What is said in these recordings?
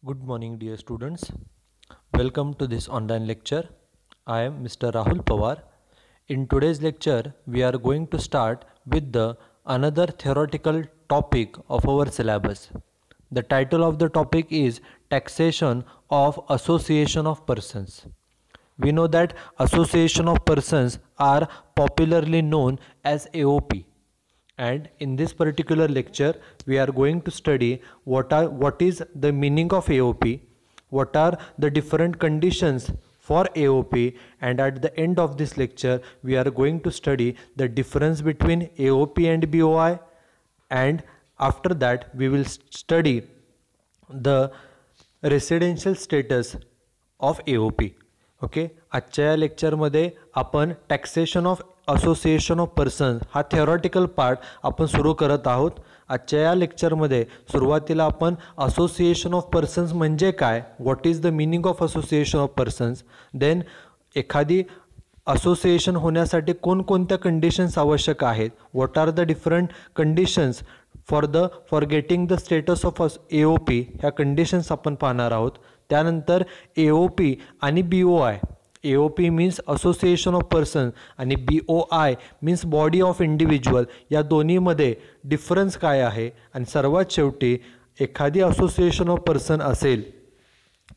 Good morning, dear students. Welcome to this online lecture. I am Mr. Rahul Pawar. In today's lecture, we are going to start with the another theoretical topic of our syllabus. The title of the topic is Taxation of Association of Persons. We know that association of persons are popularly known as AOP. And in this particular lecture we are going to study what is the meaning of AOP, what are the different conditions for AOP, and at the end of this lecture we are going to study the difference between AOP and BOI, and after that we will study the residential status of AOP. Okay, आजच्या या लेक्चरमध्ये आपण taxation of association of persons हा theoretical part आपण सुरू करत आहोत. आजच्या या लेक्चरमध्ये सुरुवातीला आपण असोसिएशन ऑफ पर्सन्स म्हणजे काय, what is the meaning of association of persons, then एखादी असोसिएशन होण्यासाठी कोणकोणत्या कंडिशन्स आवश्यक आहेत, what are the different conditions for getting the status of AOP, ह्या कंडिशन्स आपण पाहणार आहोत. त्यानंतर AOP आणि BOI, AOP means association of person आणि BOI means body of individual, या दोन्हीमध्ये डिफरन्स काय आहे, आणि सर्वात शेवटी एखादी असोसिएशन ऑफ पर्सन असेल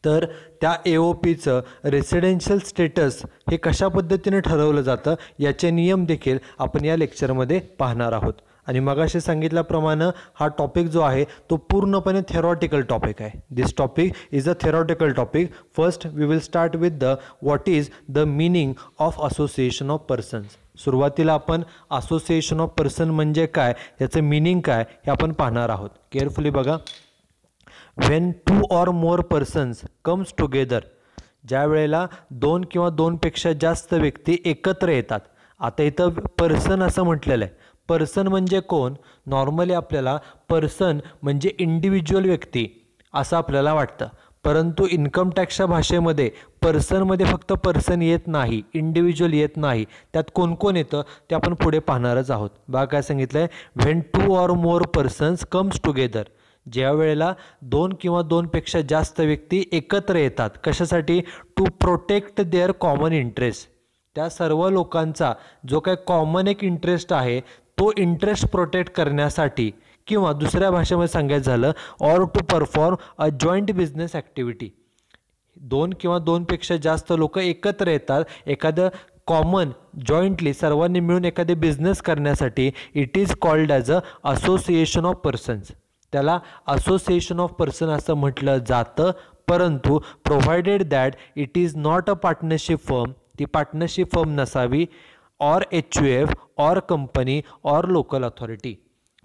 तर त्या AOPचं रेसिडेन्शियल स्टेटस हे कशा पद्धतीने ठरवलं जातं याचे नियम देखील आपण या लेक्चरमध्ये पाहणार आहोत. आणि मगाशी सांगितल्याप्रमाणे हा टॉपिक जो आहे तो पूर्णपणे थेरॉटिकल टॉपिक आहे. This topic is a theoretical topic. First we will start with the what is the meaning of association of persons. सुरुवातीला आपण असोसिएशन ऑफ पर्सन म्हणजे काय, याचं मीनिंग काय हे आपण पाहणार आहोत. केअरफुली बघा. When 2 or more persons comes together, ज्या वेळेला 2 किंवा 2पेक्षा जास्त व्यक्ती एकत्र येतात. आता इथं पर्सन असं म्हटलेलं आहे. पर्सन म्हणजे कोण, नॉर्मली आपल्याला पर्सन म्हणजे इंडिव्हिज्युअल व्यक्ती असं आपल्याला वाटतं, परंतु इन्कम टॅक्सच्या भाषेमध्ये पर्सनमध्ये फक्त पर्सन येत नाही, इंडिव्हिज्युअल येत नाही. त्यात कोण कोण येतं ते आपण पुढे पाहणारच आहोत. बघा काय सांगितलं आहे, when 2 or more persons comes together, ज्या वेळेला 2 किंवा 2पेक्षा जास्त व्यक्ती एकत्र येतात. कशासाठी, to protect their common interest, त्या सर्व लोकांचा जो काही कॉमन एक इंटरेस्ट आहे तो इंटरेस्ट प्रोटेक्ट करण्यासाठी, किंवा दुसऱ्या भाषेमध्ये सांगायचं झालं or to perform a joint business activity. 2 किंवा 2पेक्षा जास्त लोक एकत्र येतात एखादं कॉमन जॉईंटली सर्वांनी मिळून एखादे बिझनेस करण्यासाठी. It is called as a association of persons. त्याला असोसिएशन ऑफ पर्सन असं म्हटलं जातं, परंतु provided that it is not a partnership firm, ती पार्टनरशिप फर्म नसावी, or HUF or company or local authority.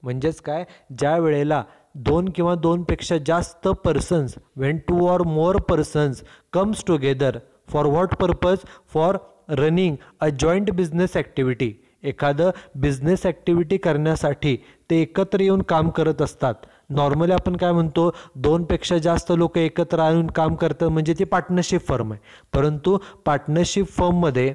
म्हणजेच काय, ज्या वेळेला 2 किंवा 2पेक्षा जास्त persons, when 2 or more persons comes together for what purpose, for running a joint business activity, एखादं business activity करण्यासाठी ते एकत्र येऊन काम करत असतात. नॉर्मली आपण काय म्हणतो, 2पेक्षा जास्त लोक एकत्र येऊन काम करतात म्हणजे ती पार्टनरशिप फर्म आहे. परंतु पार्टनरशिप फर्ममध्ये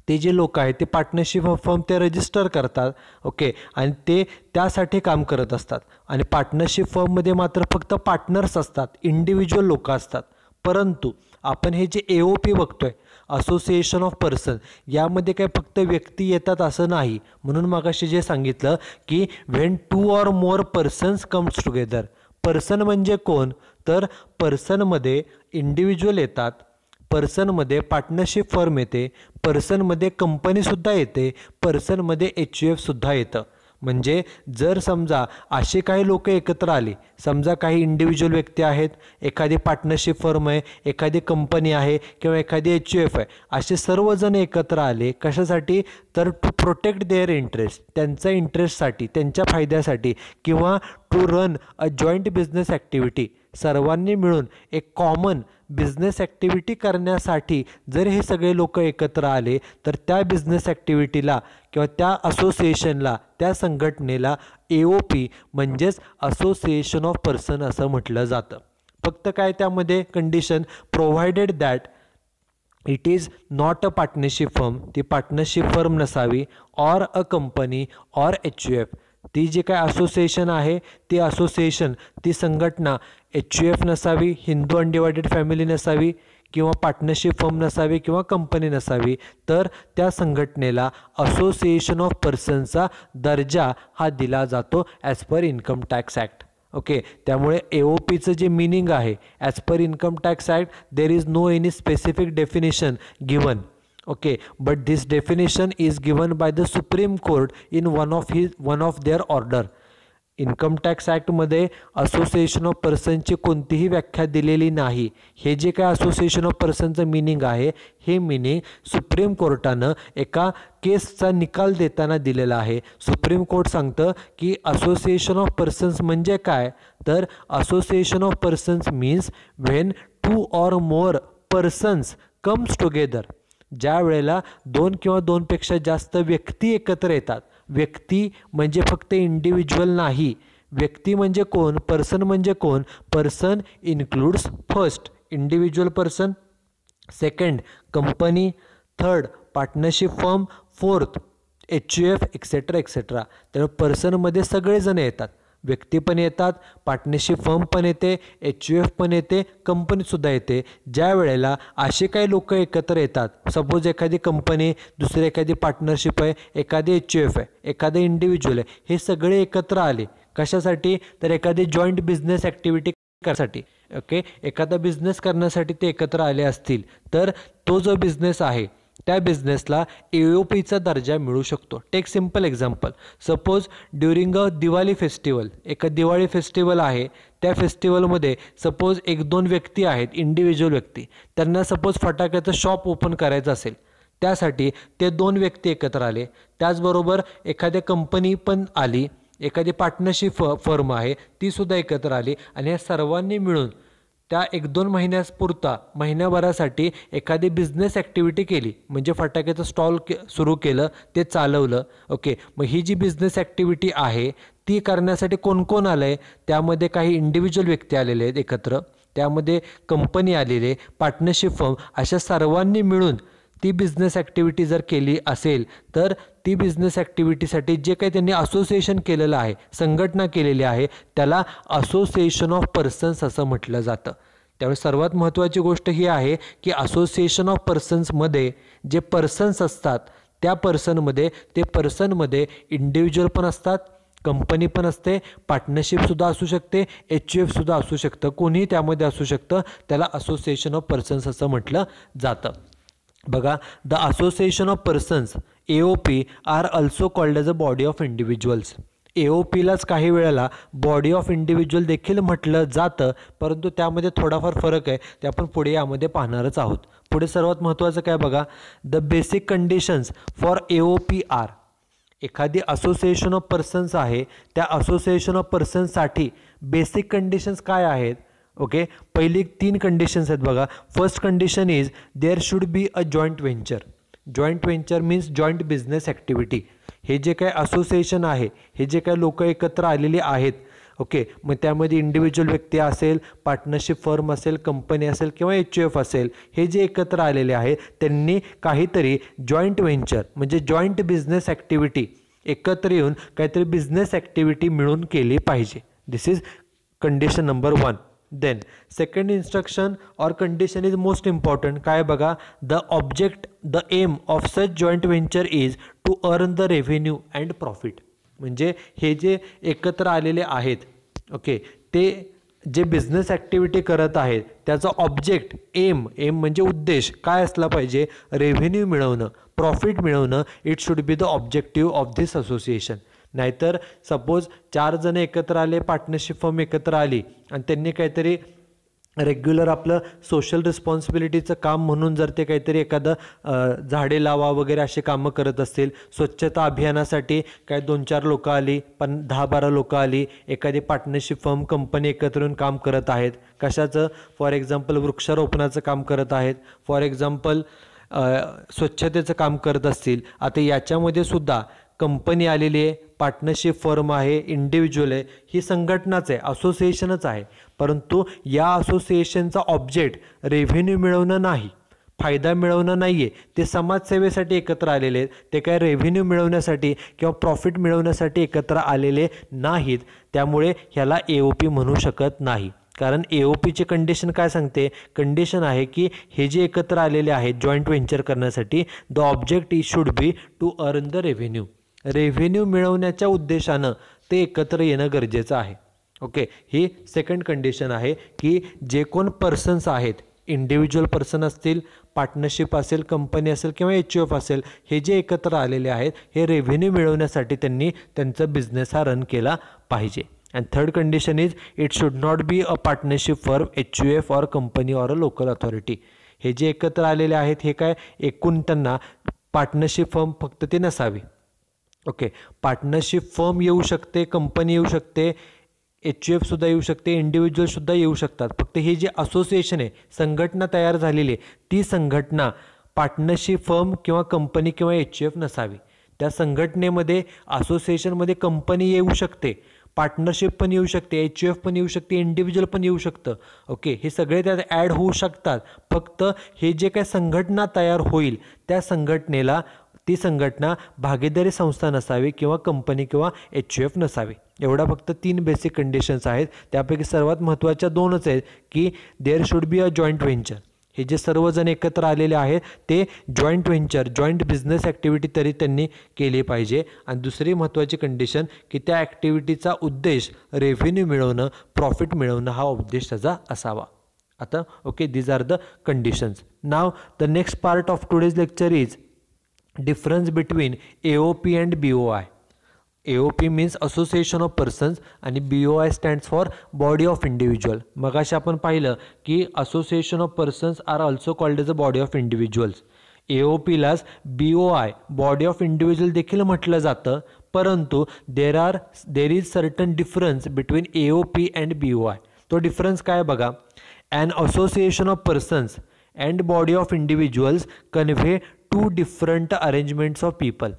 ते जे लोक आहेत ते पार्टनरशिप फर्म ते रजिस्टर करतात, ओके, आणि ते त्यासाठी काम करत असतात. आणि पार्टनरशिप फर्ममध्ये मात्र फक्त पार्टनर्स असतात, इंडिव्हिज्युअल लोक असतात. परंतु आपण हे जे AOP बघतोय, असोसिएशन ऑफ पर्सन, यामध्ये काय फक्त व्यक्ती येतात असं नाही. म्हणून मगाशी जे सांगितलं की when 2 or more persons comes together, person म्हणजे कोण, तर पर्सनमध्ये इंडिव्हिज्युअल येतात, पर्सनमध्ये पार्टनरशिप फर्म येते, पर्सनमध्ये कंपनीसुद्धा येते, पर्सनमध्ये HUF सुद्धा येतं. म्हणजे जर समजा असे काही लोक एकत्र आले, समजा काही इंडिव्हिज्युअल व्यक्ती आहेत, एखादी पार्टनरशिप फर्म आहे, एखादी कंपनी आहे किंवा एखादी HUF आहे, असे सर्वजण एकत्र आले कशासाठी, तर टू प्रोटेक्ट देअर इंटरेस्ट, त्यांच्या इंटरेस्टसाठी, त्यांच्या फायद्यासाठी, किंवा to run a joint business activity, सर्वांनी मिळून एक कॉमन बिझनेस ॲक्टिव्हिटी करण्यासाठी जर हे सगळे लोक एकत्र आले तर त्या बिझनेस ॲक्टिव्हिटीला किंवा त्या असोसिएशनला, त्या संघटनेला AOP म्हणजेच असोसिएशन ऑफ पर्सन असं म्हटलं जातं. फक्त काय त्यामध्ये condition, provided that it is not a partnership firm, ती पार्टनरशिप फर्म नसावी, or a company or HUF, ती जी काय असोसिएशन आहे ती असोसिएशन ती संघटना HUF नसावी, हिंदू अनडिवायडेड फॅमिली नसावी किंवा पार्टनरशिप फर्म नसावी किंवा कंपनी नसावी, तर त्या संघटनेला असोसिएशन ऑफ पर्सनचा दर्जा हा दिला जातो as per income tax act. Okay, त्यामुळे AOPचं जे मिनिंग आहे as per income tax act there is no any specific definition given. Okay, but this definition is given by the Supreme Court in one of their order. Income tax ॲक्टमध्ये association of पर्सनची कोणतीही व्याख्या दिलेली नाही. हे जे काय association of पर्सनचं meaning आहे हे मिनिंग सुप्रीम कोर्टानं एका केसचा निकाल देताना दिलेला आहे. सुप्रीम कोर्ट सांगतं की असोसिएशन ऑफ पर्सन्स म्हणजे काय, तर association of persons means when 2 or more persons comes together. ज्या वेळेला 2 किंवा 2पेक्षा जास्त व्यक्ती एकत्र येतात. व्यक्ती म्हणजे फक्त इंडिव्हिज्युअल नाही. व्यक्ती म्हणजे कोण, पर्सन म्हणजे कोण, person includes first individual person, second company, third partnership firm, fourth HUF etcetera etcetera. त्यामुळे पर्सनमध्ये सगळेजण येतात. व्यक्ती पण येतात, पार्टनरशिप फर्म पण येते, HUF पण येते, कंपनीसुद्धा येते. ज्या वेळेला असे काही लोक एकत्र येतात, सपोज एखादी कंपनी, दुसरी एखादी पार्टनरशिप आहे, एखादी HUF आहे, एखादं इंडिव्हिज्युअल आहे, हे सगळे एकत्र आले कशासाठी, तर एखादी जॉईंट बिझनेस ॲक्टिव्हिटी करण्यासाठी. ओके, एखादा बिझनेस करण्यासाठी ते एकत्र आले असतील तर तो जो बिझनेस आहे त्या बिझनेसला AOPचा दर्जा मिळू शकतो. Take simple example, suppose during a Diwali festival, एक दिवाळी फेस्टिवल आहे, त्या फेस्टिवलमध्ये सपोज 1-2 व्यक्ती आहेत, इंडिव्हिज्युअल व्यक्ती, त्यांना सपोज फटाक्याचं शॉप ओपन करायचं असेल, त्यासाठी ते 2 व्यक्ती एकत्र आले. त्याचबरोबर एखाद्या कंपनी पण आली, एखादी पार्टनरशिप फर्म आहे तीसुद्धा एकत्र आली आणि या सर्वांनी मिळून त्या 1-2 महिन्यापुरता, महिन्याभरासाठी एखादी बिझनेस ॲक्टिव्हिटी केली, म्हणजे फटाक्याचं स्टॉल सुरू केलं, ते चालवलं. ओके, मग ही जी बिझनेस ॲक्टिव्हिटी आहे ती करण्यासाठी कोण कोण आलं आहे, त्यामध्ये काही इंडिव्हिज्युअल व्यक्ती आलेले आहेत एकत्र, त्यामध्ये कंपनी आलेली आहे, पार्टनरशिप फर्म, अशा सर्वांनी मिळून ती बिझनेस ॲक्टिव्हिटी जर केली असेल तर ती बिझनेस ॲक्टिव्हिटीसाठी जे काही त्यांनी असोसिएशन केलेलं आहे, संघटना केलेली आहे, त्याला असोसिएशन ऑफ पर्सन्स असं म्हटलं जातं. त्यामुळे सर्वात महत्त्वाची गोष्ट ही आहे की असोसिएशन ऑफ पर्सन्समध्ये जे पर्सन्स असतात त्या पर्सनमध्ये इंडिव्हिज्युअल पण असतात, कंपनी पण असते, पार्टनरशिपसुद्धा असू शकते, HUFसुद्धा असू शकतं, कोणीही त्यामध्ये असू शकतं. त्याला असोसिएशन ऑफ पर्सन्स असं म्हटलं जातं. बघा, the association of persons AOP are also called as a body of individuals. AOPलाच काही वेळेला बॉडी ऑफ इंडिव्हिज्युअल देखील म्हटलं जातं, परंतु त्यामध्ये थोडाफार फरक आहे, ते आपण पुढे यामध्ये पाहणारच आहोत. पुढे सर्वात महत्त्वाचं काय बघा, the basic conditions for AOP are. एखादी असोसिएशन ऑफ पर्सन्स आहे, त्या असोसिएशन ऑफ पर्सन्ससाठी बेसिक कंडिशन्स काय आहेत. ओके, पहिली 3 कंडिशन्स आहेत बघा. First condition is there should be a joint venture. Joint venture means joint business activity. हे जे काय असोसिएशन आहे, हे जे काय लोक एकत्र आलेली आहेत, ओके, मग त्यामध्ये इंडिव्हिज्युअल व्यक्ती असेल, पार्टनरशिप फर्म असेल, कंपनी असेल किंवा HUF असेल, हे जे एकत्र आलेले आहेत त्यांनी काहीतरी जॉईंट व्हेंचर म्हणजे जॉईंट बिझनेस ॲक्टिव्हिटी एकत्र येऊन काहीतरी बिझनेस ॲक्टिव्हिटी मिळून केली पाहिजे. This is condition number 1. Then second instruction or condition is most important. काय बघा, the aim of such joint venture is to earn the revenue and profit. म्हणजे हे जे एकत्र आलेले आहेत, ओके, ते जे बिझनेस ॲक्टिव्हिटी करत आहेत त्याचा ऑब्जेक्ट, एम म्हणजे उद्देश काय असला पाहिजे, रेव्हेन्यू मिळवणं, प्रॉफिट मिळवणं. It should be the objective of this association. नाहीतर सपोज 4 जण एकत्र आले, पार्टनरशिप फर्म एकत्र आली आणि त्यांनी काहीतरी रेग्युलर आपलं सोशल रिस्पॉन्सिबिलिटीचं काम म्हणून जर ते काहीतरी एखादं झाडे लावा वगैरे असे कामं करत असतील, स्वच्छता अभियानासाठी काय 2-4 लोकं आली, पण 10-12 लोकं आली, एखादी पार्टनरशिप फर्म कंपनी एकत्र येऊन काम करत आहेत. कशाचं, फॉर एक्झाम्पल वृक्षारोपणाचं काम करत आहेत, फॉर एक्झाम्पल स्वच्छतेचं काम करत असतील. आता याच्यामध्ये सुद्धा कंपनी आलेली आहे, पार्टनरशिप फर्म आहे, इंडिव्हिज्युअल आहे, ही संघटनाच आहे, असोसिएशनच आहे. परंतु या असोसिएशनचा ऑब्जेक्ट रेव्हेन्यू मिळवणं नाही, फायदा मिळवणं नाही आहे, ते समाजसेवेसाठी एकत्र आलेले आहेत, ते काय रेव्हेन्यू मिळवण्यासाठी किंवा प्रॉफिट मिळवण्यासाठी एकत्र आलेले नाहीत. त्यामुळे ह्याला AOP म्हणू शकत नाही. कारण AOPची कंडिशन काय सांगते, कंडिशन आहे की हे जे एकत्र आलेले आहेत जॉईंट व्हेंचर करण्यासाठी, the object is should be to earn the revenue. Revenue मिळवण्याच्या उद्देशानं ते एकत्र येणं गरजेचं आहे. ओके, ही सेकंड कंडिशन आहे की जे कोण पर्सन्स आहेत, इंडिव्हिज्युअल पर्सन असतील, पार्टनरशिप असेल, कंपनी असेल किंवा HUF असेल, हे जे एकत्र आलेले आहेत हे रेव्हेन्यू मिळवण्यासाठी त्यांनी त्यांचा बिझनेस हा रन केला पाहिजे. And third condition is it should not be a partnership firm, HUF or company or a local authority. हे जे एकत्र आलेले आहेत हे काय एकूण त्यांना पार्टनरशिप फर्म फक्त ते नसावी. ओके, पार्टनरशिप फर्म येऊ शकते, कंपनी येऊ शकते, HUF सुद्धा येऊ शकते, इंडिव्हिज्युअलसुद्धा येऊ शकतात. फक्त हे जे असोसिएशन आहे, संघटना तयार झालेली आहे, ती संघटना पार्टनरशिप फर्म किंवा कंपनी किंवा HUF नसावी. त्या संघटनेमध्ये असोसिएशनमध्ये कंपनी येऊ शकते, पार्टनरशिप पण येऊ शकते, HUF पण येऊ शकते, इंडिव्हिज्युअल पण येऊ शकतं. ओके, हे सगळे त्यात ॲड होऊ शकतात. फक्त हे जे काय संघटना तयार होईल त्या संघटनेला, ती संघटना भागीदारी संस्था नसावी किंवा कंपनी किंवा HUF नसावी. एवढा फक्त 3 बेसिक कंडिशन्स आहेत. त्यापैकी सर्वात महत्त्वाच्या 2च आहेत की there should be a joint venture. हे जे सर्वजण एकत्र आलेले आहेत ते joint venture, joint business activity तरी त्यांनी केली पाहिजे. आणि दुसरी महत्त्वाची कंडिशन की त्या ॲक्टिव्हिटीचा उद्देश रेव्हेन्यू मिळवणं, प्रॉफिट मिळवणं हा उद्देश त्याचा असावा. आता okay, these are the conditions. Now the next part of today's lecture is difference between AOP and BOI. AOP means association of persons आणि BOI stands for body of individual. मगाशी आपण पाहिलं की association of persons are also called as a body of individuals. AOPलाच BOI body of individual देखील म्हटलं जातं. परंतु there is certain difference between AOP and BOI. तो डिफरन्स काय बघा, and association of persons and body of individuals convey 2 different arrangements of people.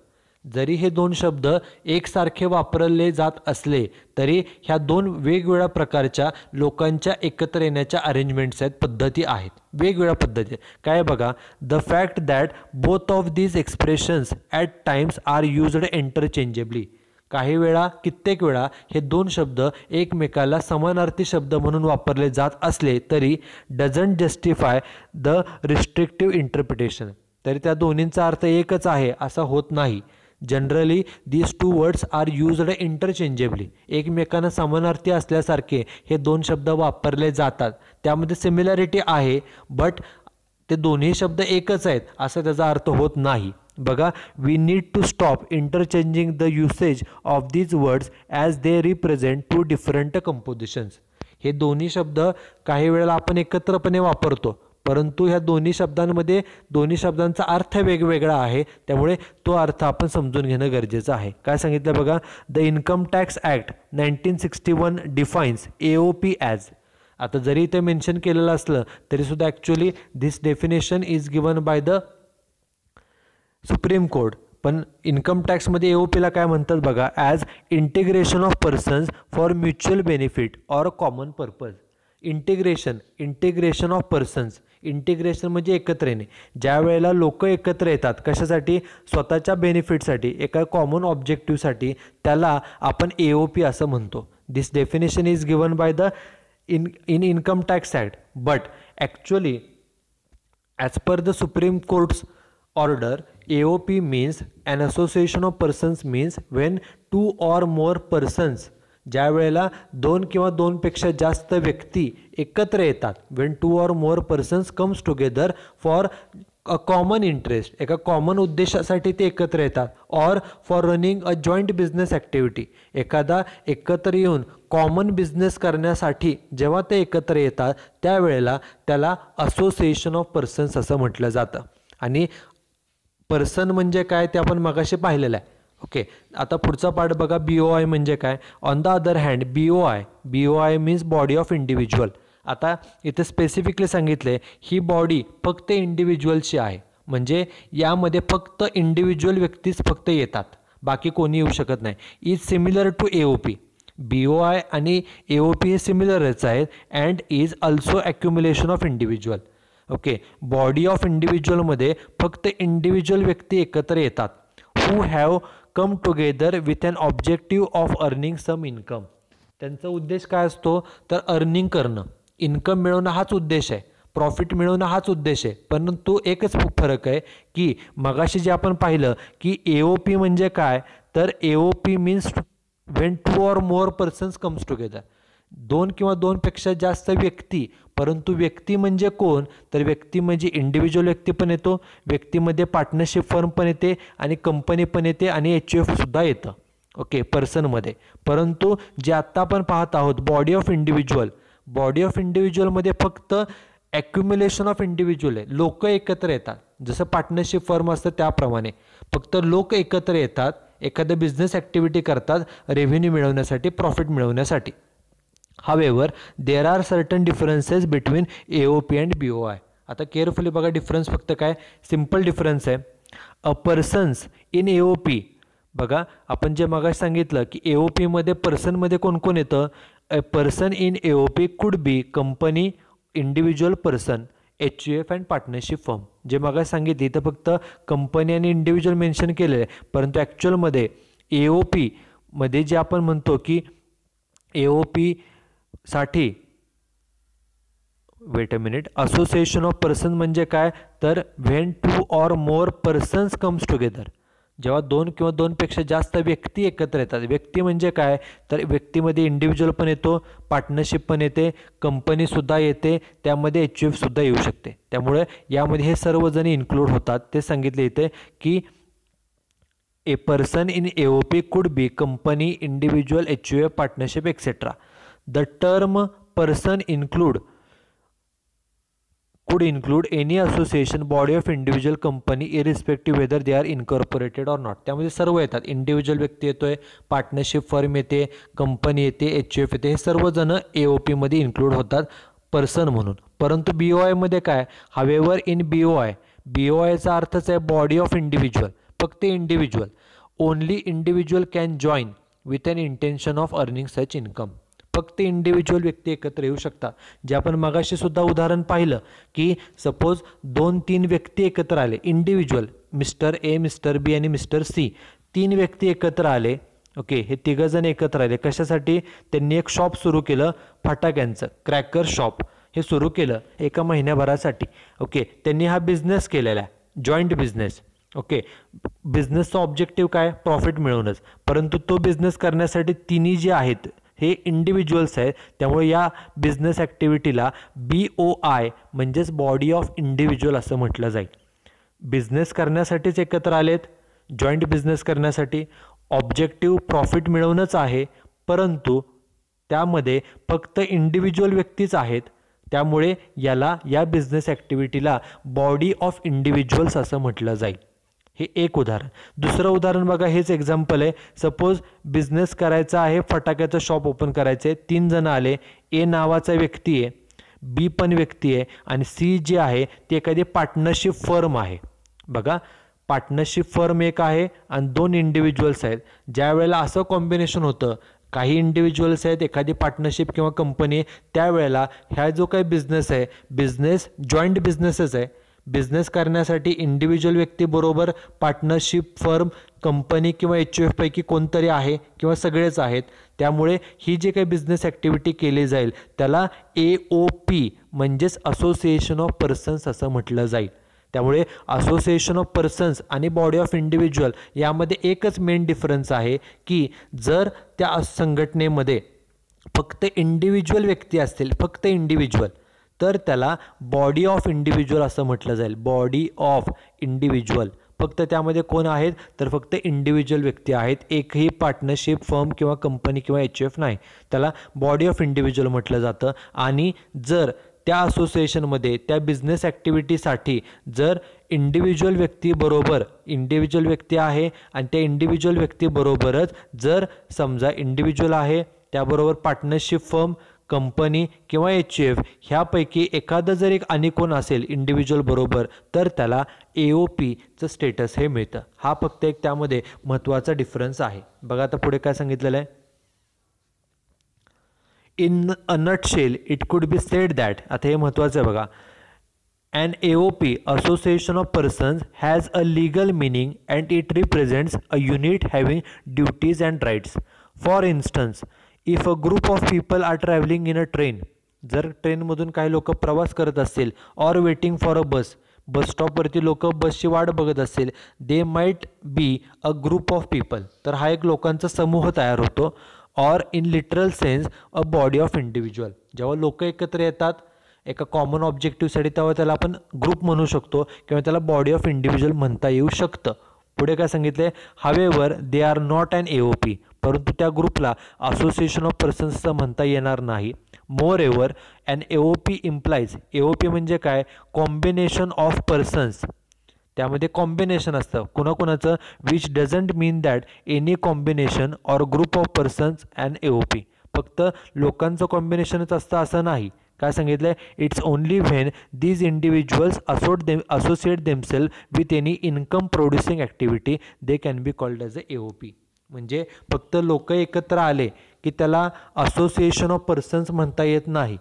जरी हे 2 शब्द एकसारखे वापरले जात असले तरी ह्या 2 वेगवेगळ्या प्रकारच्या लोकांच्या एकत्र येण्याच्या अरेंजमेंट्स आहेत, पद्धती आहेत, वेगवेगळ्या पद्धती. काय बघा, the fact that both of these expressions at times are used interchangeably. काही वेळा, कित्येक वेळा हे 2 शब्द एकमेकाला समानार्थी शब्द म्हणून वापरले जात असले तरी doesn't justify the restrictive interpretation. तरी त्या दोन्हींचा अर्थ एकच आहे असं होत नाही. Generally these 2 words are used interchangeably. एकमेकांना समानार्थी असल्यासारखे हे 2 शब्द वापरले जातात. त्यामध्ये सिमिलॅरिटी आहे, बट ते दोन्ही शब्द एकच आहेत असं त्याचा अर्थ होत नाही. बघा, we need to stop interchanging the usage of these words as they represent 2 different compositions. हे दोन्ही शब्द काही वेळेला आपण एकत्रपणे वापरतो, परंतु ह्या दोन्ही शब्दांमध्ये दोन्ही शब्दांचा अर्थ वेगवेगळा आहे. त्यामुळे तो अर्थ आपण समजून घेणं गरजेचं आहे. काय सांगितलं बघा, the income tax act 1961 defines AOP as. आता जरी ते मेन्शन केलेलं असलं तरीसुद्धा actually this definition is given by the supreme court. पण इन्कम टॅक्समध्ये AOPला काय म्हणतात बघा, as integration of persons for mutual benefit or common purpose. Integration of persons. Integration म्हणजे एकत्र येणे. ज्या वेळेला लोक एकत्र येतात कशासाठी, स्वतःच्या बेनिफिटसाठी, एका कॉमन ऑब्जेक्टिव्हसाठी, त्याला आपण AOP असं म्हणतो. This definition is given by the income tax act. But actually as per the supreme court's order AOP means an association of persons means when 2 or more persons. ज्या वेळेला 2 किंवा 2पेक्षा जास्त व्यक्ती एकत्र येतात, when 2 or more persons comes together for a common interest, एका common उद्देशासाठी ते एकत्र येतात, or for running a joint business activity. एखादा एकत्र येऊन कॉमन बिझनेस करण्यासाठी जेव्हा ते एकत्र येतात त्यावेळेला त्याला असोसिएशन ऑफ पर्सन्स असं म्हटलं जातं. आणि पर्सन म्हणजे काय ते आपण मगाशी पाहिलेलं आहे. ओके, आता पुढचा पार्ट बघा, BOI म्हणजे काय. On the other hand BOI means body of individual. आता इथे स्पेसिफिकली सांगितले ही बॉडी फक्त इंडिव्हिज्युअलची आहे, म्हणजे यामध्ये फक्त इंडिव्हिज्युअल व्यक्तीच फक्त येतात, बाकी कोणी येऊ शकत नाही. Is similar to AOP. BOI आणि AOP हे सिमिलरच आहेत. And is also accumulation of individual. Okay, body of इंडिव्हिज्युअलमध्ये फक्त इंडिव्हिज्युअल व्यक्ती एकत्र येतात who have come together with an objective of earning some income. त्यांचा उद्देश काय असतो तर अर्निंग करणं, इन्कम मिळवणं हाच उद्देश आहे, प्रॉफिट मिळवणं हाच उद्देश आहे. परंतु एकच फरक आहे की मगाशी जे आपण पाहिलं की AOP म्हणजे काय तर AOP means when 2 or more persons comes together. 2 किंवा 2पेक्षा जास्त व्यक्ती. परंतु व्यक्ती म्हणजे कोण तर व्यक्ती म्हणजे इंडिव्हिज्युअल व्यक्ती पण येतो, व्यक्तीमध्ये पार्टनरशिप फर्म पण येते आणि कंपनी पण येते आणि HUF सुद्धा येतं. ओके, पर्सनमध्ये. परंतु जे आत्ता आपण पाहत आहोत body of individual, body of इंडिव्हिज्युअलमध्ये फक्त ॲक्युम्युलेशन ऑफ इंडिव्हिज्युअल आहे, लोक एकत्र येतात. जसं पार्टनरशिप फर्म असतं त्याप्रमाणे फक्त लोक एकत्र येतात, एखादं बिझनेस ॲक्टिव्हिटी करतात रेव्हेन्यू मिळवण्यासाठी, प्रॉफिट मिळवण्यासाठी. However there are certain differences between AOP and BOI. आता केअरफुली बघा डिफरन्स फक्त काय, सिम्पल डिफरन्स आहे. अ पर्सन्स इन AOP, बघा आपण जे मगाशी सांगितलं की AOPमध्ये पर्सनमध्ये कोण कोण येतं. A person in AOP could be company, individual person, HUF and partnership firm. जे मगाशी सांगितले इथं फक्त कंपनी आणि इंडिव्हिज्युअल मेन्शन केलेलं आहे, परंतु ॲक्च्युअलमध्ये AOPमध्ये जे आपण म्हणतो की AOP साठी weight a minute, association of person म्हणजे काय तर when 2 or more persons comes together. जेव्हा 2 किंवा 2पेक्षा जास्त व्यक्ती एकत्र येतात. व्यक्ती म्हणजे काय तर व्यक्तीमध्ये इंडिव्हिज्युअल पण येतो, पार्टनरशिप पण येते, कंपनीसुद्धा येते, त्यामध्ये HUF सुद्धा येऊ शकते. त्यामुळे यामध्ये हे सर्वजण इन्क्लूड होतात. ते सांगितले इथे की a person in AOP could be company, individual, HUF, partnership etcetera. The term person could include any association, body of individual, company, irrespective whether they are incorporated or not. त्यामध्ये सर्व येतात, इंडिव्हिज्युअल व्यक्ती येतोय, पार्टनरशिप फर्म येते, company येते, HUF येते, हे सर्वजण AOP मध्ये इन्क्लूड होतात पर्सन म्हणून. परंतु BOI मध्ये काय, हावेवर इन BOIचा अर्थच आहे बॉडी ऑफ इंडिव्हिज्युअल, फक्त individual. Only individual can join with an intention of earning such income. फक्त इंडिव्हिज्युअल व्यक्ती एकत्र येऊ शकतात. जे आपण मगाशी सुद्धा उदाहरण पाहिलं की सपोज 2-3 व्यक्ती एकत्र आले, individual, mister A, mister B आणि मिस्टर C, 3 व्यक्ती एकत्र आले. ओके, हे तिघंजण एकत्र आले कशासाठी, त्यांनी एक शॉप सुरू केलं फटाक्यांचं, क्रॅकर शॉप हे सुरू केलं एका महिन्याभरासाठी. ओके, त्यांनी हा बिझनेस केलेला आहे, जॉईंट बिझनेस. ओके, बिझनेसचा ऑब्जेक्टिव्ह काय, प्रॉफिट मिळवणंच. परंतु तो बिझनेस करण्यासाठी तिन्ही जे आहेत हे इंडिव्हिज्युअल्स आहेत. त्यामुळे या बिझनेस ॲक्टिव्हिटीला BOI म्हणजेच बॉडी ऑफ इंडिव्हिज्युअल असं म्हटलं जाईल. बिझनेस करण्यासाठीच एकत्र आलेत, जॉईंट बिझनेस करण्यासाठी, ऑब्जेक्टिव्ह प्रॉफिट मिळवणंच आहे, परंतु त्यामध्ये फक्त इंडिव्हिज्युअल व्यक्तीच आहेत. त्यामुळे या बिझनेस ॲक्टिव्हिटीला बॉडी ऑफ इंडिव्हिज्युअल्स असं म्हटलं जाईल. हे एक उदाहरण. दुसरं उदाहरण बघा, हेच एक्झाम्पल आहे. सपोज बिझनेस करायचा आहे, फटाक्याचं शॉप ओपन करायचं आहे, 3 जण आले. A नावाचा व्यक्ती आहे, B पण व्यक्ती आहे आणि C जी आहे ती एखादी पार्टनरशिप फर्म आहे. बघा, पार्टनरशिप फर्म एक आहे आणि 2 इंडिव्हिज्युअल्स आहेत. ज्या वेळेला असं कॉम्बिनेशन होतं, काही इंडिव्हिज्युअल्स आहेत, एखादी पार्टनरशिप किंवा कंपनी, त्यावेळेला ह्या जो काही बिझनेस आहे, बिझनेस जॉईंट बिझनेसच आहे. बिझनेस करण्यासाठी इंडिव्हिज्युअल व्यक्तीबरोबर पार्टनरशिप फर्म, कंपनी किंवा HUF पैकी कोणतरी आहे किंवा सगळेच आहेत. त्यामुळे ही जी काही बिझनेस ॲक्टिव्हिटी केली जाईल त्याला AOP म्हणजेच असोसिएशन ऑफ पर्सन्स असं म्हटलं जाईल. त्यामुळे असोसिएशन ऑफ पर्सन्स आणि बॉडी ऑफ इंडिव्हिज्युअल यामध्ये एकच मेन डिफरन्स आहे की जर त्या संघटनेमध्ये फक्त इंडिव्हिज्युअल व्यक्ती असतील, फक्त इंडिव्हिज्युअल, तर त्याला बॉडी ऑफ इंडिव्हिज्युअल असं म्हटलं जाईल. बॉडी ऑफ इंडिव्हिज्युअल, फक्त त्यामध्ये कोण आहेत तर फक्त इंडिव्हिज्युअल व्यक्ती आहेत, एकही पार्टनरशिप फर्म किंवा कंपनी किंवा HUF नाही. त्याला बॉडी ऑफ इंडिव्हिज्युअल म्हटलं जातं. आणि जर त्या असोसिएशनमध्ये त्या बिझनेस ॲक्टिव्हिटीसाठी जर इंडिव्हिज्युअल व्यक्ती आहे आणि त्या इंडिव्हिज्युअल व्यक्तीबरोबरच जर समजा इंडिव्हिज्युअल आहे त्याबरोबर पार्टनरशिप फर्म, कंपनी किंवा HUF ह्यापैकी एखादं जर एक आणि कोण असेल इंडिव्हिज्युअल बरोबर, तर त्याला AOPचं स्टेटस हे मिळतं. हा फक्त एक त्यामध्ये महत्त्वाचा डिफरन्स आहे. बघा आता पुढे काय सांगितलेलं आहे. In a nutshell it could be said that, आता हे महत्त्वाचं आहे बघा, An AOP, Association of Persons, has a legal meaning and it represents a unit having duties and rights. For instance, if a group of people are traveling in a train, जर ट्रेनमधून काही लोक प्रवास करत असतील, or waiting for a bus, बस स्टॉपवरती लोक बसची वाट बघत असतील, they might be a group of people, तर हा एक लोकांचा समूह तयार होतो. और in literal sense a body of individual, जेव्हा लोक एकत्र येतात एका कॉमन ऑब्जेक्टिव्हसाठी तेव्हा त्याला आपण ग्रुप म्हणू शकतो किंवा त्याला बॉडी ऑफ इंडिव्हिज्युअल म्हणता येऊ शकतं. पुढे काय सांगितले, however they are not an AOP, परंतु त्या ग्रुपला असोसिएशन ऑफ पर्सन्सचं म्हणता येणार नाही. Moreover an AOP implies, AOP म्हणजे काय, कॉम्बिनेशन ऑफ पर्सन्स, त्यामध्ये कॉम्बिनेशन असतं कुणाकुणाचं, which doesn't mean that any combination or group of persons an AOP, फक्त लोकांचं कॉम्बिनेशनच असतं असं नाही. काय सांगितलं, it's only when these individuals associate themselves with any income producing activity they can be called as a AOP. म्हणजे फक्त लोक एकत्र आले की त्याला असोसिएशन ऑफ पर्सन्स म्हणता येत नाही.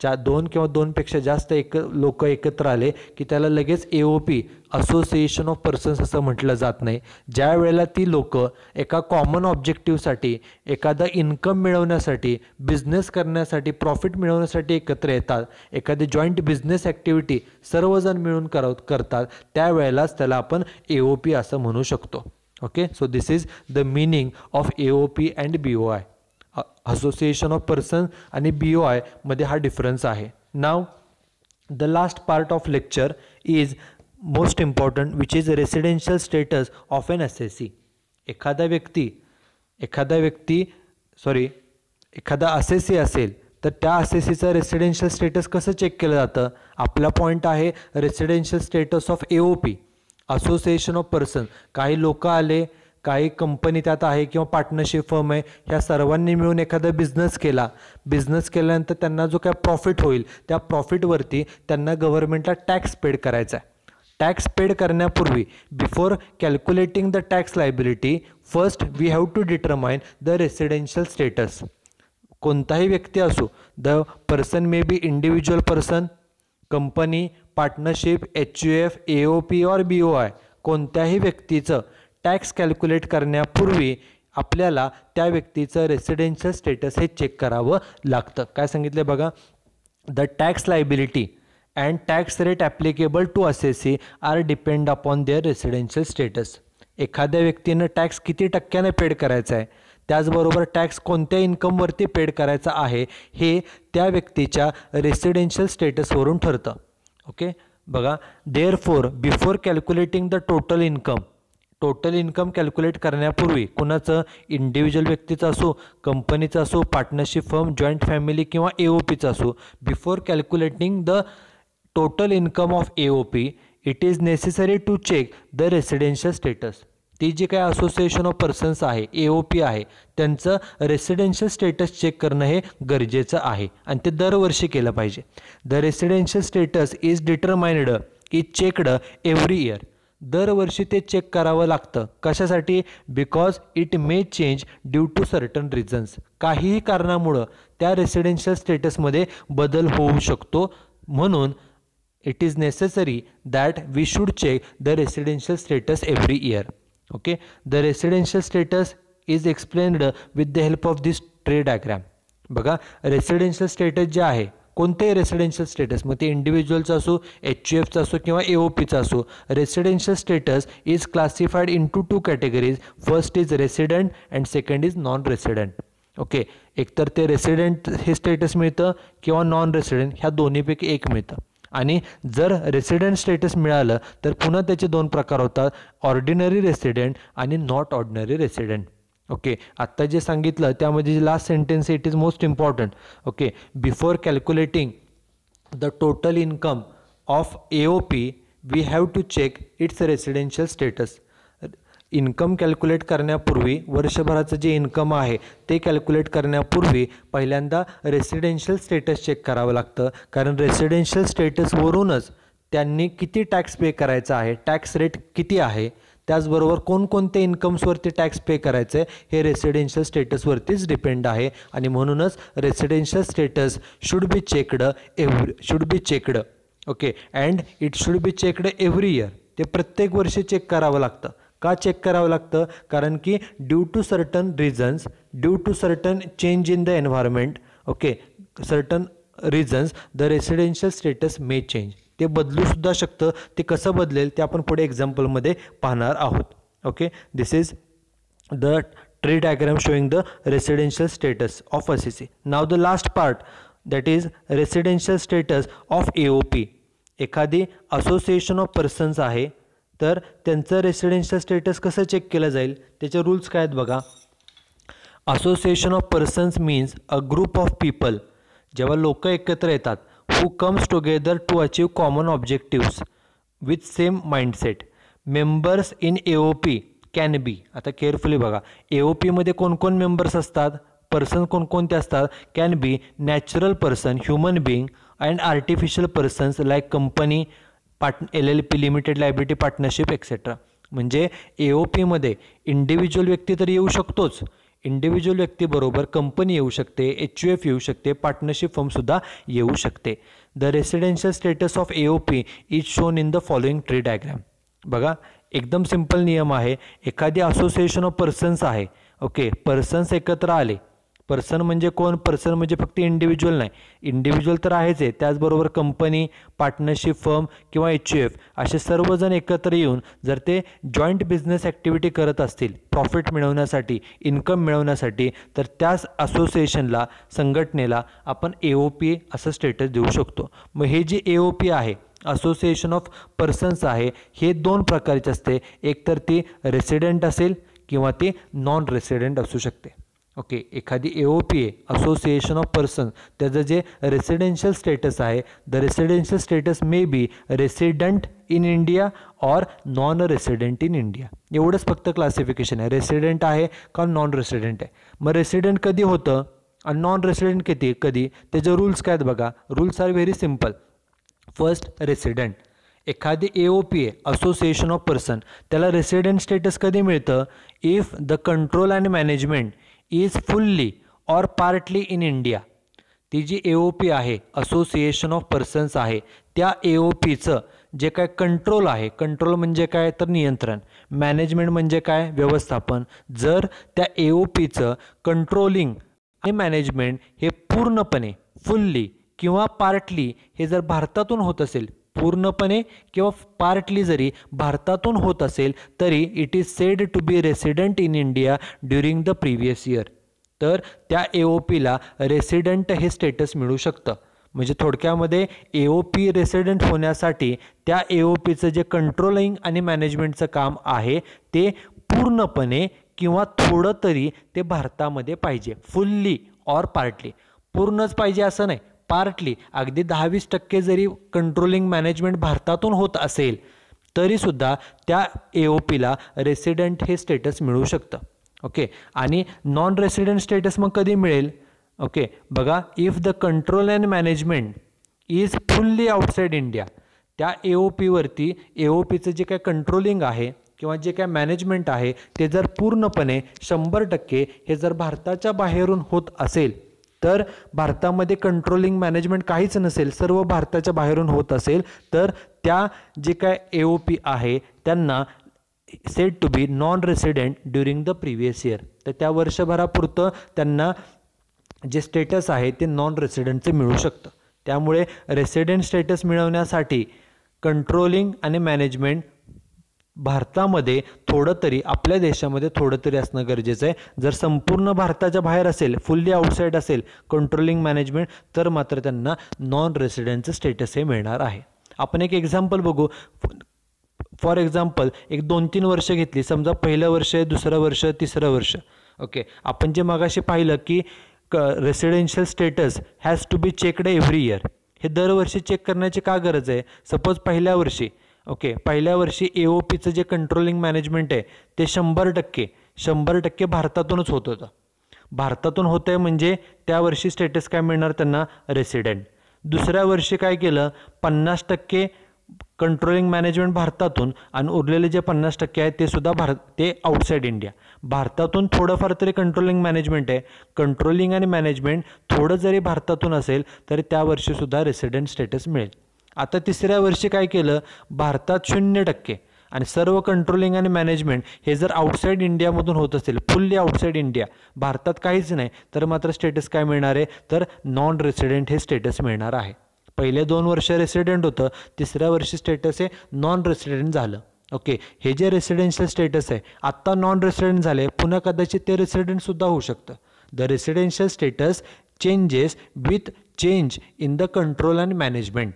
दोन किंवा दोनपेक्षा जास्त लोक एकत्र आले की त्याला लगेच AOP, असोसिएशन ऑफ पर्सन्स असं म्हटलं जात नाही. ज्या वेळेला ती लोक एका कॉमन ऑब्जेक्टिव्हसाठी, एखादा इन्कम मिळवण्यासाठी, बिझनेस करण्यासाठी, प्रॉफिट मिळवण्यासाठी एकत्र येतात, एखादी जॉईंट बिझनेस ॲक्टिव्हिटी सर्वजण मिळून करतात, त्यावेळेलाच त्याला आपण AOP असं म्हणू शकतो. Okay, so this is the meaning of AOP and BOI. Association of person आणि BOI मध्ये हा डिफरन्स आहे. Now the last part of lecture is most important, which is residential status of an SSC. एखादा SSC असेल तर त्या SSCचं residential status कसं चेक केलं जातं. आपला पॉईंट आहे residential status of AOP, association of person. काही लोक आले, काही कंपनी त्यात आहे किंवा पार्टनरशिप फर्म आहे, ह्या सर्वांनी मिळून एखादा बिझनेस केल्यानंतर त्यांना जो काय प्रॉफिट होईल त्या प्रॉफिटवरती त्यांना गव्हर्नमेंटला टॅक्स पेड करायचा आहे. टॅक्स पेड करण्यापूर्वी, before calculating the tax liability, first we have to determine the residential status. कोणताही व्यक्ती असो, the person may be individual person, company, partnership, HUF, AOP और BOI, कोणत्याही व्यक्तीचं टॅक्स कॅल्क्युलेट करण्यापूर्वी आपल्याला त्या व्यक्तीचं रेसिडेन्शियल स्टेटस हे चेक करावं लागतं. काय सांगितलं बघा, the tax liability and tax rate applicable to SSC are depend upon their residential status. एखाद्या व्यक्तीनं टॅक्स किती टक्क्याने पेड करायचा आहे, त्याचबरोबर टॅक्स कोणत्या इन्कमवरती पेड करायचा आहे हे त्या व्यक्तीच्या रेसिडेन्शियल स्टेटसवरून ठरतं. ओके, बघा, therefore before calculating the total income calculate करण्यापूर्वी, कुणाचं, इंडिव्हिज्युअल व्यक्तीचं असो, कंपनीचं असो, पार्टनरशिप फर्म, जॉईंट फॅमिली किंवा AOPचं असो, before calculating the total income of AOP, it is necessary to check the residential status. ती जी काय असोसिएशन ऑफ पर्सन्स आहे, AOP आहे, त्यांचं रेसिडेन्शियल स्टेटस चेक करणं हे गरजेचं आहे आणि ते दरवर्षी केलं पाहिजे. The residential status is determined, is checked every year. दरवर्षी ते चेक करावं लागतं. कशासाठी, because it may change due to certain reasons. काहीही कारणामुळं त्या रेसिडेन्शियल स्टेटसमध्ये बदल होऊ शकतो, म्हणून it is necessary that we should check the residential status every year. Okay, the residential status is explained with the help of this tree diagram. बघा, residential status जे आहे, कोणतेही रेसिडेन्शियल स्टेटस, मग ते इंडिव्हिज्युअलचं असो, HUFचं असो किंवा AOPचं असो, residential status is classified into 2 categories. First is resident and second is non resident. Okay, एकतर ते रेसिडेंट हे स्टेटस मिळतं किंवा नॉन रेसिडेंट, ह्या दोन्हीपैकी एक मिळतं. आणि जर रेसिडेंट स्टेटस मिळालं तर पुन्हा त्याचे दोन प्रकार होतात, ऑर्डिनरी रेसिडेंट आणि नॉट ऑर्डिनरी रेसिडेंट. ओके, आत्ता जे सांगितलं त्यामध्ये जे last sentence it is most important. Okay, before calculating the total income of AOP we have to check its residential status. Income calculate करण्यापूर्वी, वर्षभराचं जे इन्कम आहे ते कॅल्क्युलेट करण्यापूर्वी पहिल्यांदा रेसिडेन्शियल स्टेटस चेक करावं लागतं, कारण रेसिडेन्शियल स्टेटसवरूनच त्यांनी किती टॅक्स पे करायचा आहे, टॅक्स रेट किती आहे, त्याचबरोबर कोणकोणत्या इन्कम्सवरती टॅक्स पे करायचं आहे हे रेसिडेन्शियल स्टेटसवरतीच डिपेंड आहे. आणि म्हणूनच residential status should be checked okay, and it should be checked every year. ते प्रत्येक वर्षी चेक करावं लागतं. का चेक करावं लागतं? कारण की due to certain reasons, due to certain change in the environment, okay, certain reasons the residential status may change. ते बदलूसुद्धा शकतं. ते कसं बदलेल ते आपण पुढे एक्झाम्पलमध्ये पाहणार आहोत. Okay, this is the tree diagram showing the residential status of ACC. Now the last part, that is residential status of AOP. एखादी असोसिएशन ऑफ पर्सन्स आहे तर त्यांचं रेसिडेन्शियल स्टेटस कसं चेक केलं जाईल त्याचे रूल्स काय आहेत बघा. Association of persons means a group of people, जेव्हा लोक एकत्र येतात, who comes together to achieve common objectives with same mindset. Members in AOP can be, आता केअरफुली बघा, AOP मध्ये कोण कोण मेंबर्स असतात, पर्सन कोणकोणते असतात, can be natural person, human being and artificial persons like company, LLP, limited liability partnership etcetera. म्हणजे AOP मध्ये इंडिव्हिज्युअल व्यक्ती तर येऊ शकतोच, इंडिव्हिज्युअल व्यक्तीबरोबर कंपनी येऊ शकते, HUF येऊ शकते, पार्टनरशिप फर्मसुद्धा येऊ शकते. The residential status of AOP is shown in the following tree diagram. बघा, एकदम सिंपल नियम आहे. एखादी असोसिएशन ऑफ पर्सन्स आहे, ओके, पर्सन्स एकत्र आले. पर्सन म्हणजे कोण? पर्सन म्हणजे फक्त इंडिव्हिज्युअल नाही, इंडिव्हिज्युअल तर आहेच आहे, त्याचबरोबर कंपनी, पार्टनरशिप फर्म किंवा HUF असे सर्वजण एकत्र येऊन जर ते जॉईंट बिझनेस ॲक्टिव्हिटी करत असतील प्रॉफिट मिळवण्यासाठी, इन्कम मिळवण्यासाठी, तर त्याच असोसिएशनला, संघटनेला आपण AOP असं स्टेटस देऊ शकतो. मग हे जे AOP आहे, असोसिएशन ऑफ पर्सन्स आहे, हे दोन प्रकारचे असते. एक तर ती रेसिडेंट असेल किंवा ती नॉन रेसिडेंट असू शकते. ओके, एखादी AOP आहे, असोसिएशन ऑफ पर्सन, त्याचं जे रेसिडेन्शियल स्टेटस आहे, the residential status may be resident in India और नॉन रेसिडेंट इन इंडिया. एवढंच फक्त क्लासिफिकेशन आहे, रेसिडेंट आहे का नॉन रेसिडेंट आहे. मग रेसिडेंट कधी होतं आणि नॉन रेसिडेंट कधी, त्याचे रूल्स काय आहेत बघा. Rules are very simple. First, resident. एखादी AOP आहे, असोसिएशन ऑफ पर्सन, त्याला रेसिडेंट स्टेटस कधी मिळतं? If the control and management is fully or partly in India. ती जी AOP आहे, असोसिएशन ऑफ पर्सन्स आहे, त्या AOPचं जे काय कंट्रोल आहे, कंट्रोल म्हणजे काय तर नियंत्रण, मॅनेजमेंट म्हणजे काय व्यवस्थापन, जर त्या AOPचं कंट्रोलिंग आणि मॅनेजमेंट हे पूर्णपणे, फुल्ली किंवा पार्टली हे जर भारतातून होत असेल, पूर्णपणे किंवा पार्टली जरी भारतातून होत असेल तरी it is said to be resident in India during the previous year. तर त्या AOPला रेसिडेंट हे स्टेटस मिळू शकतं. म्हणजे थोडक्यामध्ये AOP रेसिडेंट होण्यासाठी त्या AOPचं जे कंट्रोलिंग आणि मॅनेजमेंटचं काम आहे ते पूर्णपणे किंवा थोडं तरी ते भारतामध्ये पाहिजे. फुल्ली और पार्टली, पूर्णच पाहिजे असं नाही, पार्टली, अगदी 10-20% जरी कंट्रोलिंग मॅनेजमेंट भारतातून होत असेल तरीसुद्धा त्या AOPला रेसिडेंट हे स्टेटस मिळू शकतं. ओके, आणि नॉन रेसिडेंट स्टेटस मग कधी मिळेल? ओके, बघा, if the control and management is fully outside India. त्या AOPवरती AOPचं जे काय कंट्रोलिंग आहे किंवा जे काय मॅनेजमेंट आहे ते जर पूर्णपणे 100% हे जर भारताच्या बाहेरून होत असेल, तर भारतामध्ये कंट्रोलिंग मॅनेजमेंट काहीच नसेल, सर्व भारताच्या बाहेरून होत असेल, तर त्या जे काय AOP आहे त्यांना said to be non resident during the previous year. तर त्या वर्षभरापुरतं त्यांना जे स्टेटस आहे ते नॉन रेसिडेंटचं मिळू शकतं. त्यामुळे रेसिडेंट स्टेटस मिळवण्यासाठी कंट्रोलिंग आणि मॅनेजमेंट भारतामध्ये थोडं तरी, आपल्या देशामध्ये थोडं तरी असणं गरजेचं आहे. जर संपूर्ण भारताच्या बाहेर असेल, फुल्ली आउटसाईड असेल कंट्रोलिंग मॅनेजमेंट, तर मात्र त्यांना नॉन रेसिडेंटचं स्टेटस हे मिळणार आहे. आपण एक एक्झाम्पल बघू. फॉर एक्झाम्पल, एक 2-3 वर्ष घेतली, समजा पहिलं वर्ष, दुसरं वर्ष, तिसरं वर्ष. ओके, आपण जे मगाशी पाहिलं की residential status has to be checked every year. हे दरवर्षी चेक करण्याची का गरज आहे? सपोज पहिल्या वर्षी, ओके, पहिल्या वर्षी AOPचं जे कंट्रोलिंग मॅनेजमेंट आहे ते 100% भारतातूनच होत होतं. भारतातून होतं आहे म्हणजे त्या वर्षी स्टेटस काय मिळणार त्यांना? रेसिडेंट. दुसऱ्या वर्षी काय केलं? 50% कंट्रोलिंग मॅनेजमेंट भारतातून आणि उरलेले जे 50% आहेत ते सुद्धा ते आउटसाईड इंडिया. भारतातून थोडंफार तरी कंट्रोलिंग मॅनेजमेंट आहे, कंट्रोलिंग आणि मॅनेजमेंट थोडं जरी भारतातून असेल तरी त्या वर्षीसुद्धा रेसिडेंट स्टेटस मिळेल. आता तिसऱ्या वर्षी काय केलं, भारतात 0% आणि सर्व कंट्रोलिंग आणि मॅनेजमेंट हे जर आउटसाईड इंडियामधून होत असेल, फुल्ली आउटसाईड इंडिया, भारतात काहीच नाही, तर मात्र स्टेटस काय मिळणार आहे, तर नॉन रेसिडेंट हे स्टेटस मिळणार आहे. पहिले 2 वर्ष रेसिडेंट होतं, तिसऱ्या वर्षी स्टेटस हे नॉन रेसिडेंट झालं. ओके, हे जे रेसिडेन्शियल स्टेटस आहे आत्ता नॉन रेसिडेंट झाले, पुन्हा कदाचित ते रेसिडेंटसुद्धा होऊ शकतं. The residential status changes with change in the control and management.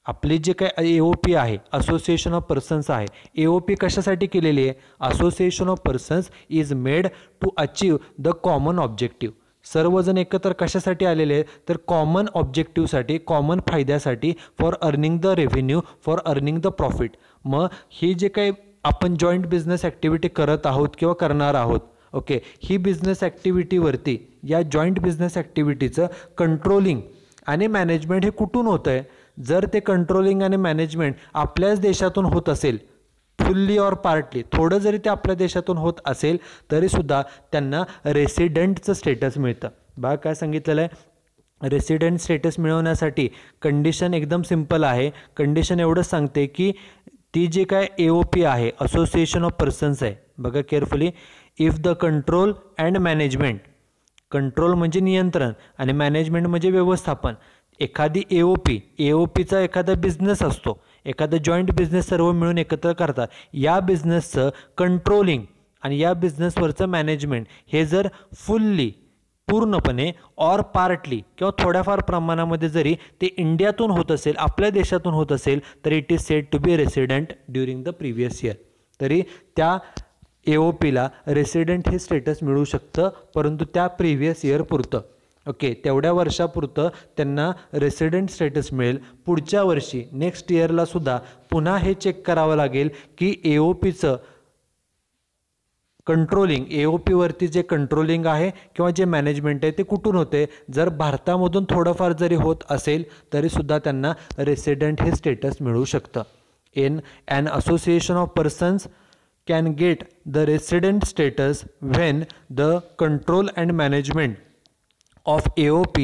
आपली जे काय AOP आहे, असोसिएशन ऑफ पर्सन्स आहे, AOP कशासाठी केलेली आहे, association of persons is made to achieve the common objective. सर्वजण एकत्र कशासाठी आलेले आहेत, तर कॉमन ऑब्जेक्टिव्हसाठी, कॉमन फायद्यासाठी, for earning the revenue, for earning the profit. मग ही जे काही आपण जॉईंट बिझनेस ॲक्टिव्हिटी करत आहोत किंवा करणार आहोत, ओके, ही बिझनेस ॲक्टिव्हिटीवरती, या जॉईंट बिझनेस ॲक्टिव्हिटीचं कंट्रोलिंग आणि मॅनेजमेंट हे कुठून होतं आहे. जर ते कंट्रोलिंग आणि मॅनेजमेंट आपल्याच देशातून होत असेल, फुल्ली ऑर पार्टली, थोडं जरी ते आपल्या देशातून होत असेल तरीसुद्धा त्यांना रेसिडेंटचं स्टेटस मिळतं. बघा काय सांगितलेलं आहे, रेसिडेंट स्टेटस मिळवण्यासाठी कंडिशन एकदम सिंपल आहे. कंडिशन एवढंच सांगते की ती जे काय AOP आहे, असोसिएशन ऑफ पर्सन्स आहे, बघा carefully, if the control and management, control म्हणजे नियंत्रण आणि मॅनेजमेंट म्हणजे व्यवस्थापन, एखादी AOPचा एखादा बिझनेस असतो, एखादा जॉईंट बिझनेस सर्व मिळून एकत्र करतात, या बिझनेसचं कंट्रोलिंग आणि या बिझनेसवरचं मॅनेजमेंट हे जर फुल्ली, पूर्णपणे ऑर पार्टली किंवा थोड्याफार प्रमाणामध्ये जरी ते इंडियातून होत असेल, आपल्या देशातून होत असेल, तर it is said to be resident during the previous year. तरी त्या AOPला रेसिडेंट हे स्टेटस मिळू शकतं, परंतु त्या प्रिव्हियस इयर पुरतं. ओके, तेवढ्या वर्षापुरतं त्यांना रेसिडेंट स्टेटस मिळेल. पुढच्या वर्षी नेक्स्ट इयरला सुद्धा पुन्हा हे चेक करावं लागेल की AOPचं कंट्रोलिंग, AOPवरती जे कंट्रोलिंग आहे किंवा जे मॅनेजमेंट आहे ते कुठून होते. जर भारतामधून थोडंफार जरी होत असेल तरीसुद्धा त्यांना रेसिडेंट हे स्टेटस मिळू शकतं. In an association of persons can get the resident status when the control and management of AOP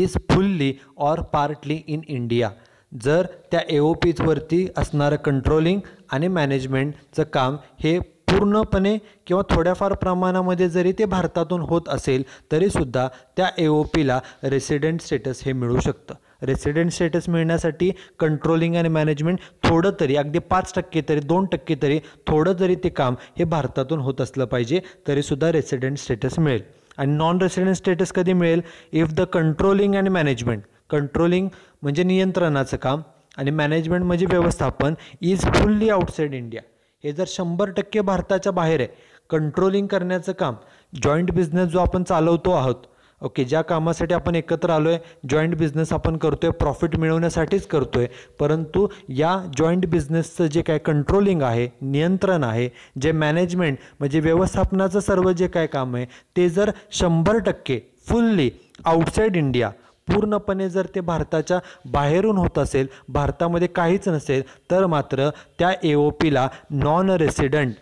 is fully or partly in India. जर त्या AOPवरती असणारं कंट्रोलिंग आणि मॅनेजमेंटचं काम हे पूर्णपणे किंवा थोड्याफार प्रमाणामध्ये जरी ते भारतातून होत असेल तरीसुद्धा त्या AOPला रेसिडेंट स्टेटस हे मिळू शकतं. रेसिडेंट स्टेटस मिळण्यासाठी कंट्रोलिंग आणि मॅनेजमेंट थोडं तरी, अगदी 5% तरी, 2% तरी थोडं जरी ते काम हे भारतातून होत असलं पाहिजे, तरीसुद्धा रेसिडेंट स्टेटस मिळेल. आणि नॉन रेसिडेंट स्टेटस कधी मिळेल, इफ द कंट्रोलिंग आणि मॅनेजमेंट, कंट्रोलिंग म्हणजे नियंत्रणाचं काम आणि मॅनेजमेंट म्हणजे व्यवस्थापन, इज फुल्ली आउटसाईड इंडिया. हे जर 100% भारताच्या बाहेर आहे, कंट्रोलिंग करण्याचं काम, जॉईंट बिझनेस जो आपण चालवतो आहोत, ओके, ज्या कामासाठी आपण एकत्र आलो आहे, जॉईंट बिझनेस आपण करतो आहे, प्रॉफिट मिळवण्यासाठीच करतो आहे, परंतु या जॉईंट बिझनेसचं जे काय कंट्रोलिंग आहे, नियंत्रण आहे, जे मॅनेजमेंट म्हणजे व्यवस्थापनाचं सर्व जे काय काम आहे, ते जर 100% फुल्ली आउटसाईड इंडिया, पूर्णपणे जर ते भारताच्या बाहेरून होत असेल, भारतामध्ये काहीच नसेल, तर मात्र त्या AOPला नॉन रेसिडेंट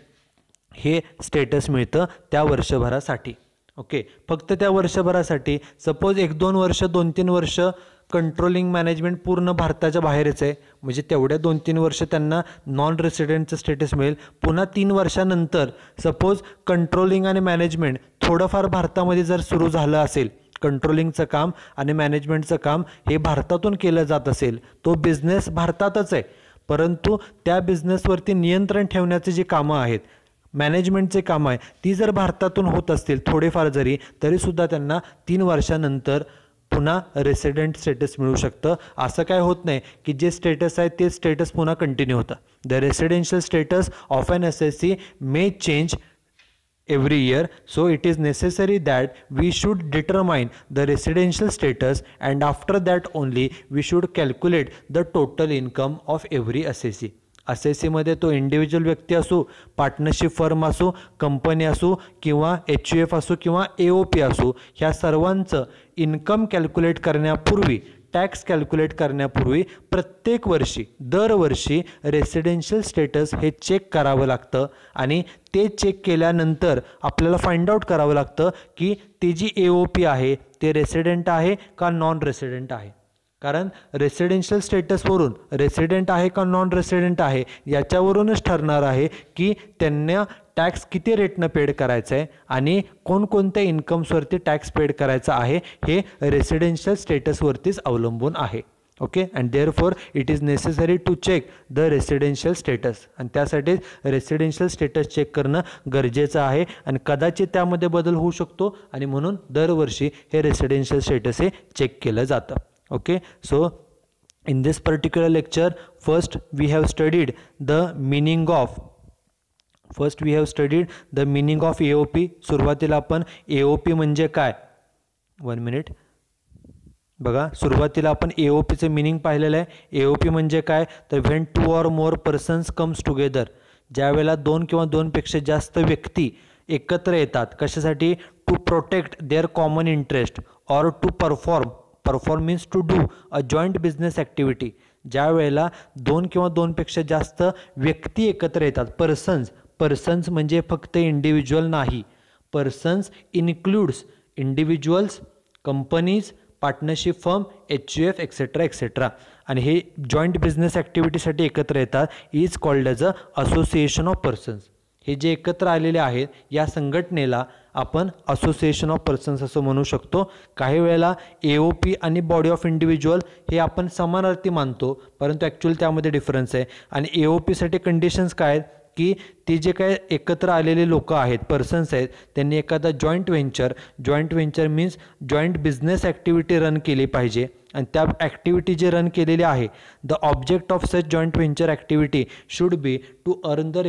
हे स्टेटस मिळतं त्या वर्षभरासाठी. ओके, फक्त त्या वर्षभरासाठी. सपोज 1-2 वर्ष, 2-3 वर्ष कंट्रोलिंग मॅनेजमेंट पूर्ण भारताच्या बाहेरच आहे, म्हणजे तेवढ्या 2-3 वर्ष त्यांना नॉन रेसिडेंटचं स्टेटस मिळेल. पुन्हा 3 वर्षानंतर सपोज कंट्रोलिंग आणि मॅनेजमेंट थोडंफार भारतामध्ये जर सुरू झालं असेल, कंट्रोलिंगचं काम आणि मॅनेजमेंटचं काम हे भारतातून केलं जात असेल, तो बिझनेस भारतातच आहे, परंतु त्या बिझनेसवरती नियंत्रण ठेवण्याचे जे कामं आहेत, मॅनेजमेंटचे काम आहे, ती जर भारतातून होत असतील थोडेफार जरी, तरीसुद्धा त्यांना 3 वर्षानंतर पुन्हा रेसिडेंट स्टेटस मिळू शकतं. असं काय होत नाही की जे स्टेटस आहे ते स्टेटस पुन्हा कंटिन्यू होतं. The residential status of an SSC may change every year, so it is necessary that we should determine the residential status and after that only we should calculate the total income of every assessee. assessee तो individual व्यक्ती असो, partnership firm असो, company असो किंवा HUF असो किंवा AOP असो, ह्या सर्वांचं इन्कम कॅल्क्युलेट करण्यापूर्वी, टॅक्स कॅल्क्युलेट करण्यापूर्वी प्रत्येक वर्षी, दरवर्षी रेसिडेन्शियल स्टेटस हे चेक करावं लागतं आणि ते चेक केल्यानंतर आपल्याला फाइंड आउट करावं लागतं की ती जी AOP आहे ते रेसिडेंट आहे का नॉन रेसिडेंट आहे. कारण रेसिडेन्शियल स्टेटसवरून रेसिडेंट आहे का नॉन रेसिडेंट आहे याच्यावरूनच ठरणार आहे की त्यांना टॅक्स किती रेटनं पेड करायचं आहे आणि कोणकोणत्या इन्कम्सवरती टॅक्स पेड करायचा आहे हे रेसिडेन्शियल स्टेटसवरतीच अवलंबून आहे. Okay, and therefore it is necessary to check the residential status. आणि त्यासाठी रेसिडेन्शियल स्टेटस चेक करणं गरजेचं आहे आणि कदाचित त्यामध्ये बदल होऊ शकतो आणि म्हणून दरवर्षी हे रेसिडेन्शियल स्टेटस हे चेक केलं जातं. Okay, so in this particular lecture first we have studied the meaning of AOP. सुरुवातीला आपण AOP म्हणजे काय, 1 मिनिट बघा, सुरुवातीला आपण AOP चे मीनिंग पाहिलेलं आहे. AOP म्हणजे काय तर when two or more persons comes together, ज्या वेळेला 2 किंवा 2 पेक्षा जास्त व्यक्ती एकत्र येतात कशासाठी, to protect their common interest or to perform means to do a joint business activity. ज्या वेळेला 2 किंवा 2 पेक्षा जास्त व्यक्ती एकत्र येतात, पर्सन्स म्हणजे फक्त इंडिव्हिज्युअल नाही, persons includes individuals, companies, partnership firm, HUF etcetera आणि हे जॉईंट बिझनेस ॲक्टिव्हिटीसाठी एकत्र येतात, is called as a association of persons. हे जे एकत्र आलेले आहेत या संघटनेला आपण असोसिएशन ऑफ पर्सन्स असं म्हणू शकतो. काही वेळेला AOP आणि बॉडी ऑफ इंडिव्हिज्युअल हे आपण समानार्थी मानतो, परंतु ॲक्च्युअली त्यामध्ये डिफरन्स आहे. आणि AOPसाठी कंडिशन्स काय आहेत की ते जे काय एकत्र आलेले लोक आहेत, पर्सन्स आहेत, त्यांनी एखादा joint venture means joint business activity run केली पाहिजे आणि त्या ॲक्टिव्हिटी जे रन केलेली आहे, the object of such joint venture activity should be to earn the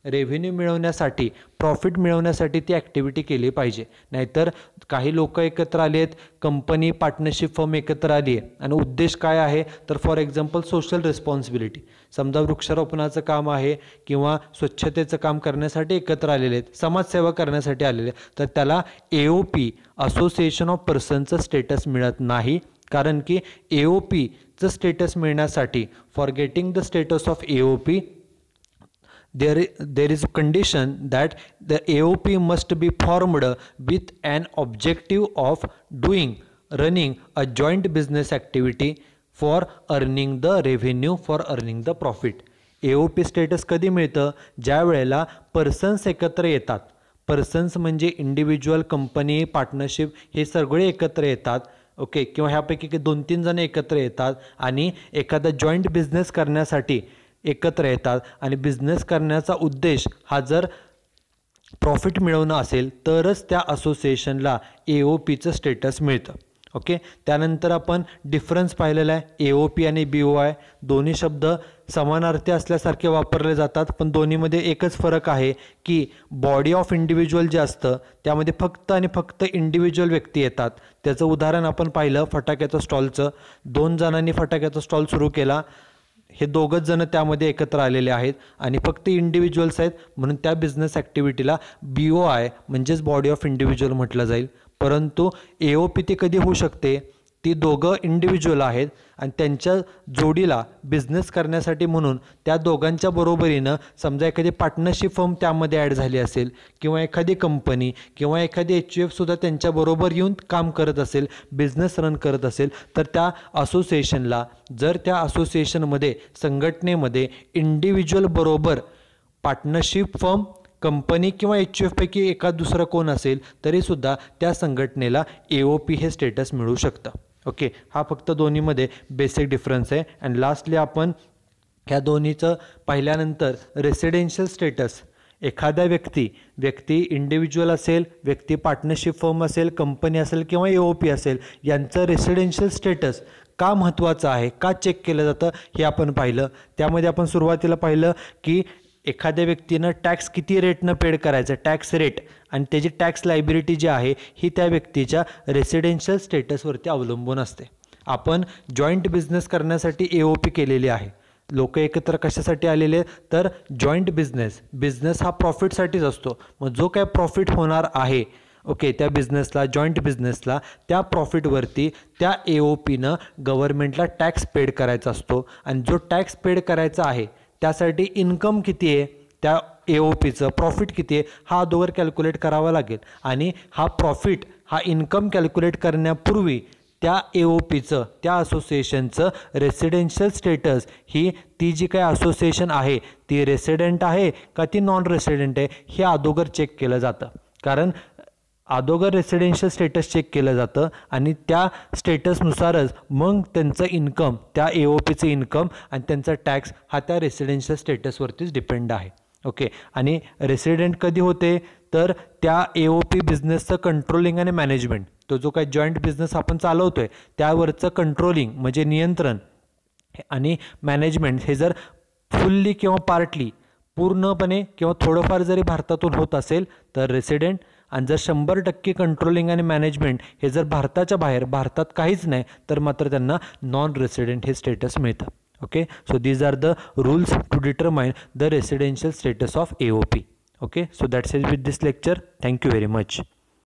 revenue मिळवण्यासाठी, प्रॉफिट मिळवण्यासाठी ती ॲक्टिव्हिटी केली पाहिजे. नाहीतर काही लोक एकत्र आले आहेत, कंपनी पार्टनरशिप फर्म एकत्र आली आहे आणि उद्देश काय आहे तर फॉर एक्झाम्पल सोशल रिस्पॉन्सिबिलिटी, समजा वृक्षारोपणाचं काम आहे किंवा स्वच्छतेचं काम करण्यासाठी एकत्र आलेले आहेत, समाजसेवा करण्यासाठी आलेले आहेत, तर त्याला AOP असोसिएशन ऑफ पर्सनचं स्टेटस मिळत नाही. कारण की AOPचं स्टेटस मिळण्यासाठी, for getting the status of AOP, there is a condition that the AOP must be formed with an objective of running a joint business activity for earning the revenue, for earning the profit. AOP status कधी मिळतं, ज्या वेळेला persons एकत्र येतात, persons म्हणजे individual, company, partnership हे सगळे एकत्र येतात. ओके, किंवा ह्यापैकी 2-3 जण एकत्र येतात आणि एखादा जॉईंट बिझनेस करण्यासाठी एकत्र येतात आणि बिझनेस करण्याचा उद्देश हा जर प्रॉफिट मिळवणं असेल तरच त्या असोसिएशनला AOPचं स्टेटस मिळतं. ओके, त्यानंतर आपण डिफरन्स पाहिलेला आहे. AOP आणि BOI दोन्ही शब्द समानार्थी असल्यासारखे वापरले जातात, पण दोन्हीमध्ये एकच फरक आहे की बॉडी ऑफ इंडिव्हिज्युअल जे असतं त्यामध्ये फक्त आणि फक्त इंडिव्हिज्युअल व्यक्ती येतात. त्याचं उदाहरण आपण पाहिलं फटाक्याचं स्टॉलचं. 2 जणांनी फटाक्याचा स्टॉल सुरू केला, हे दोघंच जण त्यामध्ये एकत्र आलेले आहेत आणि फक्त इंडिव्हिज्युअल्स आहेत, म्हणून त्या बिझनेस ॲक्टिव्हिटीला BOI म्हणजेच बॉडी ऑफ इंडिव्हिज्युअल म्हटलं जाईल. परंतु AOP ती कधी होऊ शकते, ती दोघं इंडिव्हिज्युअल आहेत आणि त्यांच्या जोडीला बिझनेस करण्यासाठी म्हणून त्या दोघांच्या बरोबरीनं समजा एखादी पार्टनरशिप फर्म त्यामध्ये ॲड झाली असेल किंवा एखादी कंपनी किंवा एखादी HUFसुद्धा त्यांच्याबरोबर येऊन काम करत असेल, बिझनेस रन करत असेल, तर त्या असोसिएशनला, जर त्या असोसिएशनमध्ये संघटनेमध्ये इंडिव्हिज्युअल बरोबर पार्टनरशिप फर्म, कंपनी किंवा HUF पैकी एका दुसरं कोण असेल तरीसुद्धा त्या संघटनेला AOP हे स्टेटस मिळू शकतं. ओके, हा फक्त दोन्हीमध्ये बेसिक डिफरन्स आहे. अँड लास्टली आपण ह्या दोन्हीचं पाहिल्यानंतर रेसिडेन्शियल स्टेटस, एखाद्या व्यक्ती इंडिव्हिज्युअल असेल, व्यक्ती पार्टनरशिप फर्म असेल, कंपनी असेल किंवा AOP असेल, यांचं रेसिडेन्शियल स्टेटस का महत्त्वाचं आहे, का चेक केलं जातं हे आपण पाहिलं. त्यामध्ये आपण सुरुवातीला पाहिलं की एखाद्या व्यक्तीनं टॅक्स किती रेटनं पेड करायचं, टॅक्स रेट, आणि त्याची टॅक्स लायबिलिटी जी आहे ही त्या व्यक्तीच्या रेसिडेन्शियल स्टेटसवरती अवलंबून असते. आपण जॉईंट बिझनेस करण्यासाठी AOP केलेली आहे. लोक एकत्र कशासाठी आलेले तर जॉईंट बिझनेस हा प्रॉफिटसाठीच असतो. मग जो काय प्रॉफिट होणार आहे ओके त्या बिझनेसला, जॉईंट बिझनेसला, त्या प्रॉफिटवरती त्या AOPनं गव्हर्नमेंटला टॅक्स पेड करायचा असतो. आणि जो टॅक्स पेड करायचा आहे त्यासाठी इन्कम किती आहे, त्या AOPचं प्रॉफिट किती आहे हा अगोदर कॅल्क्युलेट करावा लागेल. आणि हा प्रॉफिट, हा इन्कम कॅल्क्युलेट करण्यापूर्वी त्या AOPचं, त्या असोसिएशनचं रेसिडेन्शियल स्टेटस ही ती जी काही असोसिएशन आहे ती रेसिडेंट आहे का ती नॉन रेसिडेंट आहे हे अगोदर चेक केलं जातं. कारण अगोदर रेसिडेन्शियल स्टेटस चेक केलं जातं आणि त्या स्टेटसनुसारच मग त्यांचं इन्कम, त्या AOPचं इन्कम आणि त्यांचा टॅक्स हा त्या रेसिडेन्शियल स्टेटसवरतीच डिपेंड आहे. ओके. आणि रेसिडेंट कधी होते तर त्या AOP बिझनेसचं कंट्रोलिंग आणि मॅनेजमेंट, तो जो काही जॉईंट बिझनेस आपण चालवतो आहे त्यावरचं कंट्रोलिंग म्हणजे नियंत्रण आणि मॅनेजमेंट हे जर फुल्ली किंवा पार्टली, पूर्णपणे किंवा थोडंफार जरी भारतातून होत असेल तर रेसिडेंट, आणि जर 100% कंट्रोलिंग आणि मॅनेजमेंट हे जर भारताच्या बाहेर, भारतात काहीच नाही तर मात्र त्यांना नॉन रेसिडेंट हे स्टेटस मिळतं. Okay. So these are the rules to determine the residential status of AOP. Okay, so that's it with this lecture. Thank you very much.